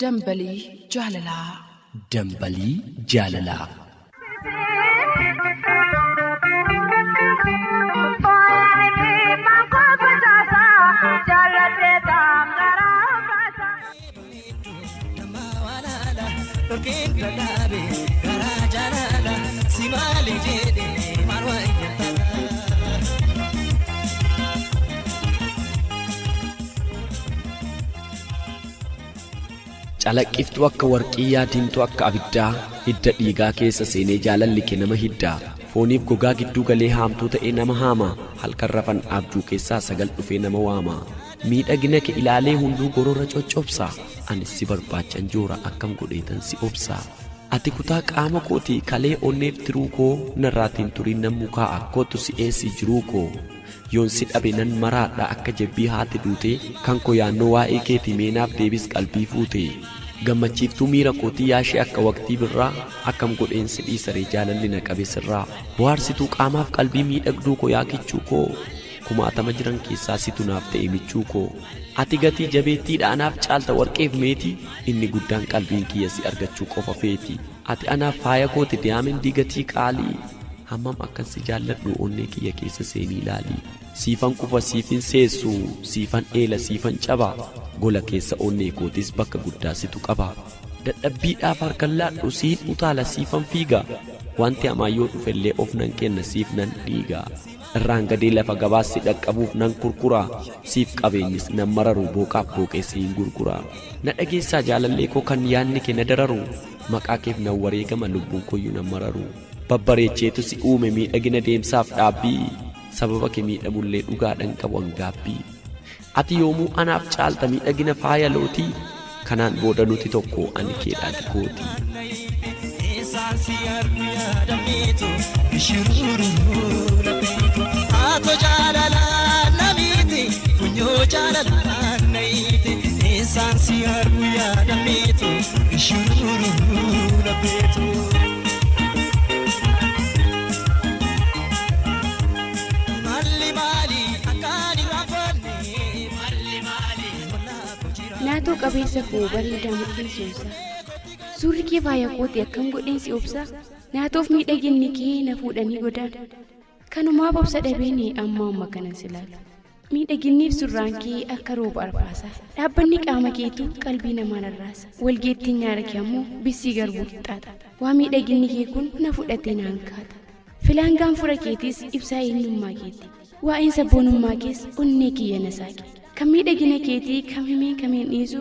Dambalii Jaalalaa. Dambalii Jaalalaa. Calaqqiftuu akka warqii yaadimtuu akka abiddaa hidda dhiigaa keessa seenee jaalalli kee nama hiddaa fooniif gogaa gidduu galee haamtuu ta'ee nama haama halkan rafan abjuu keessaa sagal dhufee nama waama miidhagina kee ilaalee hunduu gorora coccobsaa anis si barbaachan joora akkam godheetan si obsaa ati kutaa qaama kooti kalee onneef tiruu koo narraatiin turiin nan mukaa akkootu si eessi jiruu koo yoon si dhabe nan maraadha akka jabbii haati duute kan koo yaannoo waa'ee keetii meenaaf deebis qalbii fuute gammachiiftuu miira kootii yaashee akka waqtii birraa akkam godheen si dhiisaree jaalalli na qabe sirraa bohaarsituu qaamaaf qalbii miidhagduu koo yaakichuu koo kumaatama jiran keessaa situ naaf ta'e michuu koo ati gatii jabeettiidha anaaf caalta warqeef meetii inni guddaan qalbiin kiyya si argachuu qofa feeti ati anaaf faaya kooti diyaamendii gatii qaalii hammam akkan si jaalladhu onnee kiyya keessa seenii ilaalii siifan kufa siifin seessu siifan eela siifan caba gola keessa onnee kootis bakka guddaa situ qaba dadhabbiidhaaf harkan laadhu siin utaala siifan fiiga wanti amaayyoo dhufellee of nan kenna siif nan dhiiga irraan gadee lafa gabaassi dhaqqabuuf nan kurkuraa siif qabeenyis nan mararu booqaaf booqeessi hin gurguraa na dhageessaa jaalallee koo kan yaanni kee na dararu maqaa keef nan wareegama lubbuun koyyuu nan mararu babbareecheetu si uume miidhagina deemsaaf dhaabbii sababa kee miidhamullee dhugaadhaan qabu hangaabbii ati yoomuu anaaf caalta miidhagina faaya lootii kanaan booda nuti tokko ani keedhaati kooti. Naatoo qabeessa koo bareedaa mul'isuusa suurri kee faaya kooti akkam godheen si obsa naatoof miidhaginni kee na fuudhanii godaan kanumaa bobsa dhabeeni amma kanan silaalu miidhaginniif surraan kee akka rooba arfaasaa dhaabbanni qaama keetu qalbii namaa rarraasa walgeettiin nyaara kee ammoo bissii garbuu qixxaata waa miidhaginni kee kun na fudhatee naan kaata filaan gaanfura keetis ibsaa eenyummaa keeti waa'een sabboonummaa kees onnee kiyya na saaqe kan miidhagina keetii kamiin dhiisu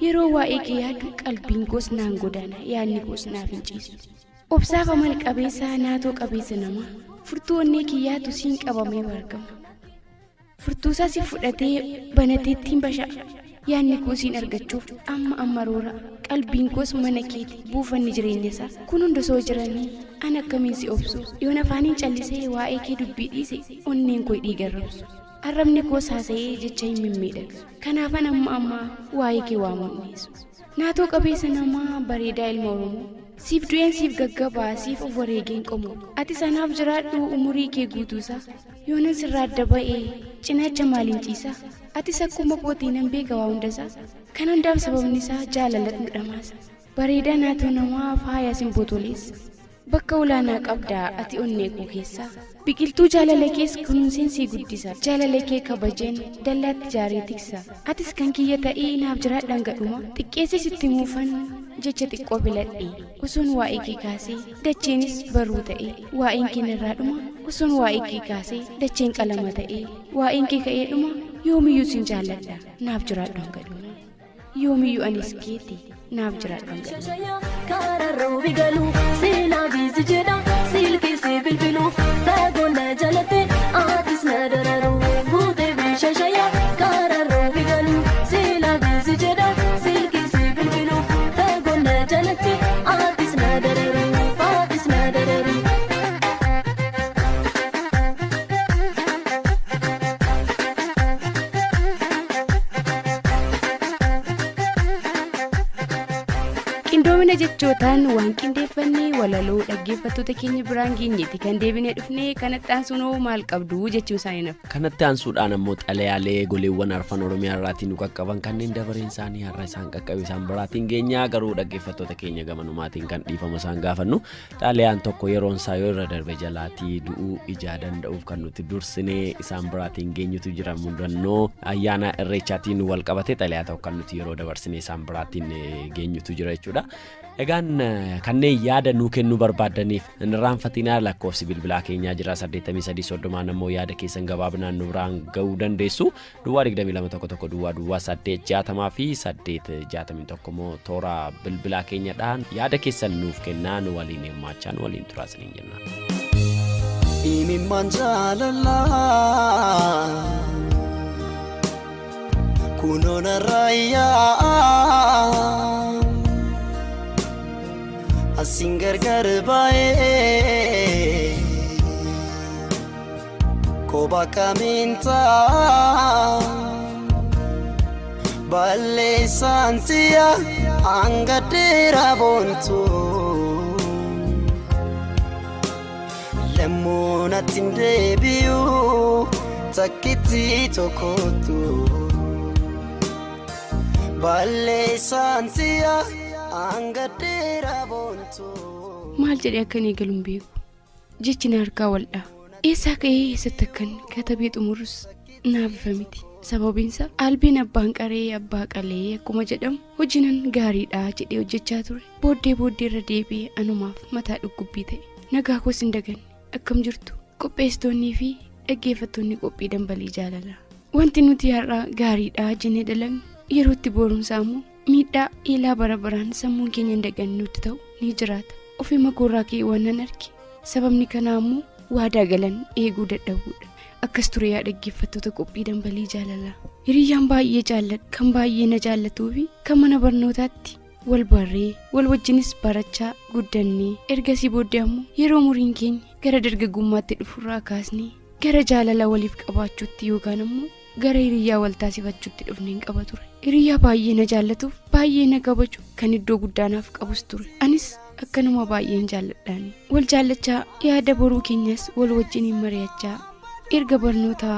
yeroo waa'ee kee yaadu qalbiin koos naan godaana yaadni koos naaf hin ciisu obsaaf amal qabeessa naatoo qabeessa namaa furtuu onnee kiyyaatu siin qabamee argama furtuusaa si fudhatee banateettiin basha'a yaadni koo siin argachuuf amma roora qalbiin koos mana keetii buufanni jireenya isaa kun hunda soo jiranii an akkamiin si obsu yoon afaaniin callisee waa'ee kee dubbii dhiise onneen koo dhiigarrabsu arrabni koos haasa'ee jecha hin mimmiidhagsu kanaafan amma waa'ee kee waamuudhiisu naatoo qabeessa namaa bareedaa ilma oromoo siif du'een siif gaggabaa siif of wareegeen qomu ati sanaaf jiraadhu umurii kee guutuusaa yoonan sirraa adda ba'ee cinaacha maaliin ciisa atis akkuma kootii nan beeka waa hundasaa kan hundaaf sababni isaa jaalaladhu dhamaasa bareedaa naatoo namaa faaya simbotoleessa bakka olaanaa qabdaa ati onnee koo keessaa biqiltuu jaalala kees kunuunseen sii guddisa jaalala kee kabajeen dallaatti jaaree tiksa atis kan kiyya ta'ee naaf jiraadhaan gadhuma xiqqeessi sitti muufan jecha xiqqoo biladhee osoon waa'ee kee kaasee dacheenis barruu ta'ee waa'een kee narraa dhuma osoon waa'ee kee kaasee dacheen qalama ta'ee waa'een kee ka'ee dhuma yoomiyyuu sin jaalladha naaf jiraadhaan gadhuma yoomiyyuu anis keetti naaf jiraadhaan gadhuma. Kararroo bigaluu seenaa biisi jedha silkii si bilbiluuf fagoonna jalatti atis na dararuu buutee bishashayyaa kararroo bigaluu seenaa biisi jedha silkii si bilbiluuf fagoonna jalatti atis na dararuu atis na dararuu. qindoomina jechootaan waan qindeeffannee walaloo dhaggeeffattoota keenya biraan geenyeeti kan deebinee dhufnee kanatti aansuunoo maal qabdu jechuu isaanii naaf. Kanatti aansuudhaan ammoo xalayaalee goleewwan arfan Oromiyaa irraatiin nu qaqqaban kanneen dabareen isaanii har'a isaan qaqqabe isaan biraatiin geenyaa garuu dhaggeeffattoota keenya gamanumaatiin kan dhiifama isaan gaafannu xalayaan tokko yeroon isaa yoo irra darbe jalaatii du'uu ijaa danda'uuf kan nuti dursinee isaan biraatiin geenyutu jira mudannoo ayyaana irreechaatiin wal qabate xalayaa tokko kan nuti yeroo dabarsinee isaan biraatiin geenyutu jira jechuudha. Egaan kanneen yaada nuu kennuu barbaadaniif irraanfatinaa lakkoofsi bilbilaa keenyaa jira 8330 ammoo yaada keessan gabaabinaan nu biraan ga'uu dandeessu duwwaa 2211 duwwaa 860 fi 861 ammoo toora bilbilaa keenyadhaan yaada keessan nuuf kennaa nu waliin hirmaachaa nu waliin turaasaniin jenna. Imimman jaalalaa kunoona raayyaa asin gargar baay'ee koba kaminta balleessantiya hanga dheeraa boontu lemmuunatti hin deebi'u takkitti tokkotu balleessantiya hanga dheeraa boontu. Maal jedhee akkan eegaluun beeku jechi na harkaa waldhaa eessaa ka'ee eessatti akkan katabee xumurus naaf ifa miti. Sababiinsa albiin abbaan qaree abbaa qalee akkuma jedhamu hojiinan gaariidha jedhee hojjechaa ture. Booddee irra deebi'ee anumaaf mataa dhukkubbii ta'e. Nagaa koos hin daganne akkam jirtu qopheessitoonnii fi dhaggeeffattoonni qophii dambalii jaalalaa. Wanti nuti har'a gaariidha jennee dalagnu yerootti boorumsaa immoo miidhaa eelaa bara baraan sammuun keenya hin daganne nutti ta'u ni jiraata. Ofii makoorraa keewwannan arge sababni kanaa immoo waadaa galan eeguu dadhabuudha. Akkas ture yaa dhaggeeffattoota qophii dambalii jaalalaa. Hiriyyaan baay'ee jaalladhu kan baay'ee na jaallatuu fi kan mana barnootaatti wal barree wal wajjinis barachaa guddannee ergasii booddee ammoo yeroo umuriin keenya gara dargaggummaatti dhufurraa kaasnee gara jaalala waliif qabaachuutti yookaan ammoo gara hiriyyaa wal taasifachuutti dhufneen qaba ture. Hiriyyaa baay'ee na jaallatuuf baay'ee na kabaju kan iddoo guddaanaaf qabus ture. Anis akkanuma baay'een jaalladhaani wal jaallachaa yaada boruu keenyas wal wajjiniin mari'achaa erga barnoota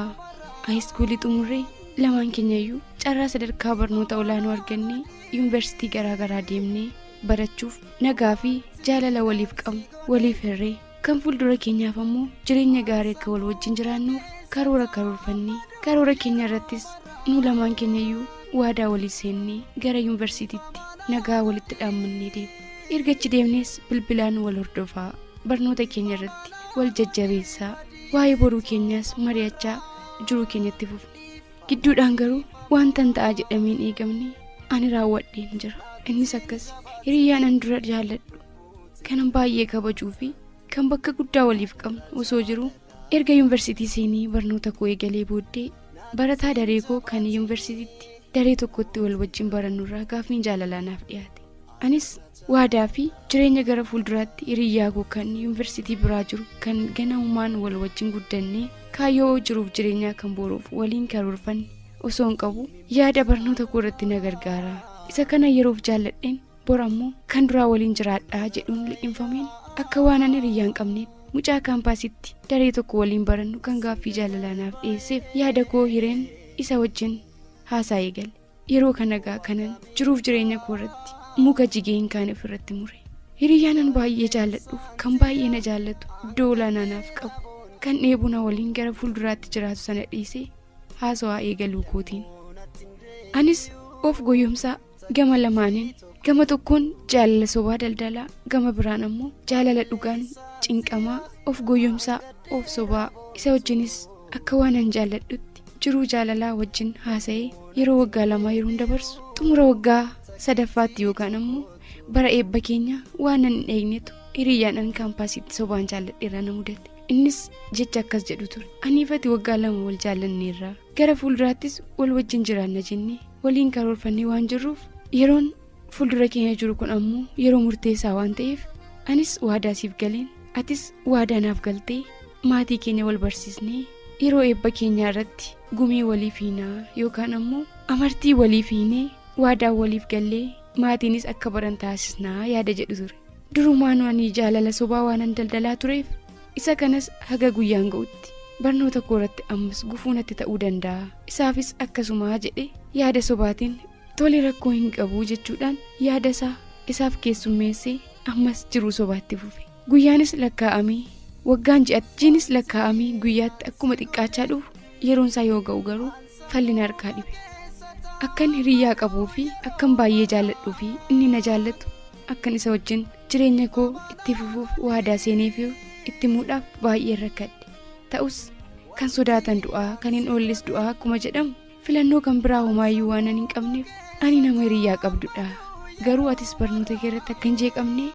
haayiskuulii xumurree lamaan keenyayyuu carraa sadarkaa barnoota olaanoo argannee yuunivarsiitii garaagaraa deemnee barachuuf nagaa fi jaalala waliif qabnu waliif hirree kan fuuldura keenyaaf ammoo jireenya gaarii akka wal wajjin jiraannuuf karoorfannee karoora keenya irrattis nu lamaan keenyayyuu waadaa walii seennee gara yuunivarsiitiitti nagaa walitti dhaammannee deemne. Ergachi deemnees bilbilaan wal hordofaa barnoota keenya irratti wal jajjabeessaa waa'ee boruu keenyaas mari'achaa jiruu keenyatti fufne. Gidduudhaan garuu wantan ta'a jedhameen eegamne ani raawwadheen jira. Innis akkasi hiriyyaan an dura jaalladhu kanan baay'ee kabajuu fi kan bakka guddaa waliif qabnu osoo jiru erga yuunivarsiitii seenii barnoota koo eegalee booddee barataa daree koo kan yuunivarsiitiitti daree tokkotti wal wajjin barannurraa gaaffiin jaalalaa naaf dhiyaate. Anis waadaa fi jireenya gara fuulduraatti hiriyyaa koo kan yuunivarsiitii biraa jiru kan ganamumaan wal wajjin guddannee kaayyoo jiruuf jireenyaa kan boruuf waliin karoorfanne osoo hin qabu yaada barnoota koo irratti na gargaara. Isa kana yeroof jaalladheen bor ammoo kan duraa waliin jiraadhaa jedhuun liqinfameen akka waan ani hiriyyaa hin qabneef mucaa kaampaasitti daree tokko waliin barannu kan gaaffii jaalalaa naaf dhiyeesseef yaada koo hireen isa wajjin haasaa eegale. Yeroo kanagaa kanan jiruuf jireenya koo irratti muka jigeen kaan ofirratti mure. Hiriyyaanan baay'ee jaalladhuuf kan baay'ee na jaallatu iddoo olaanaa naaf qabu kan dheebuna waliin gara fuulduraatti jiraatu sana dhiisee haasawaa eegaluu kootiin. Anis of goyyomsaa gama lamaaniin gama tokkoon jaalala sobaa daldalaa gama biraan ammoo jaalala dhugaan cinqamaa of goyyomsaa of sobaa isa wajjinis akka waan an jaalladhutti jiruu jaalalaa wajjin haasa'ee yeroo waggaa lamaa yeroon dabarsu xumura waggaa sadaffaatti yookaan ammoo bara eebba keenya waan an hin eegnetu hiriyyaan an kaampaasiitti sobaan jaalladheerra na mudate. Innis jecha akkas jedhu ture. Aniifati waggaa lama wal jaallanneerraa gara fuulduraattis wal wajjin jiraanna jennee waliin karoorfannee waan jirruuf yeroon fuuldura keenya jiru kun ammoo yeroo murteessaa waan ta'eef anis waadaa siif galeen atis waadaa naaf galtee maatii keenya wal barsiisnee yeroo eebba keenyaa irratti gumii waliif hiinaa yookaan ammoo amartii waliif hiinee waadaa waliif gallee maatiinis akka baran taasisnaa yaada jedhu ture. Durumaan ani jaalala sobaa waanan daldalaa tureef isa kanas haga guyyaan ga'utti barnoota koorratti ammas gufuunatti ta'uu danda'a. Isaafis akkasuma jedhe yaada sobaatiin tole rakkoo hin qabu jechuudhaan yaada isaaf keessummeessee ammas jiruu sobaatti fufe. Guyyaanis lakkaa'amee waggaan ji'attiinis lakkaa'amee guyyaatti akkuma xiqqaachaa dhufu yeroon isaa yoo ga'u garuu fallina harkaa dhibe. Akkan hiriyaa qabuu fi akkan baay'ee jaalladhuu fi inni na jaallatu akkan isa wajjin jireenya koo itti fufuuf waadaa seeneef itti muudhaaf baay'ee rakkadhe. Ta'us kan sodaatan du'aa kan hin oolles du'aa akkuma jedhamu filannoo kan biraa homaayyuu waan hin qabneef ani nama hiriyaa qabdudha. Garuu atis barnoota keerratti akka hin jeeqamne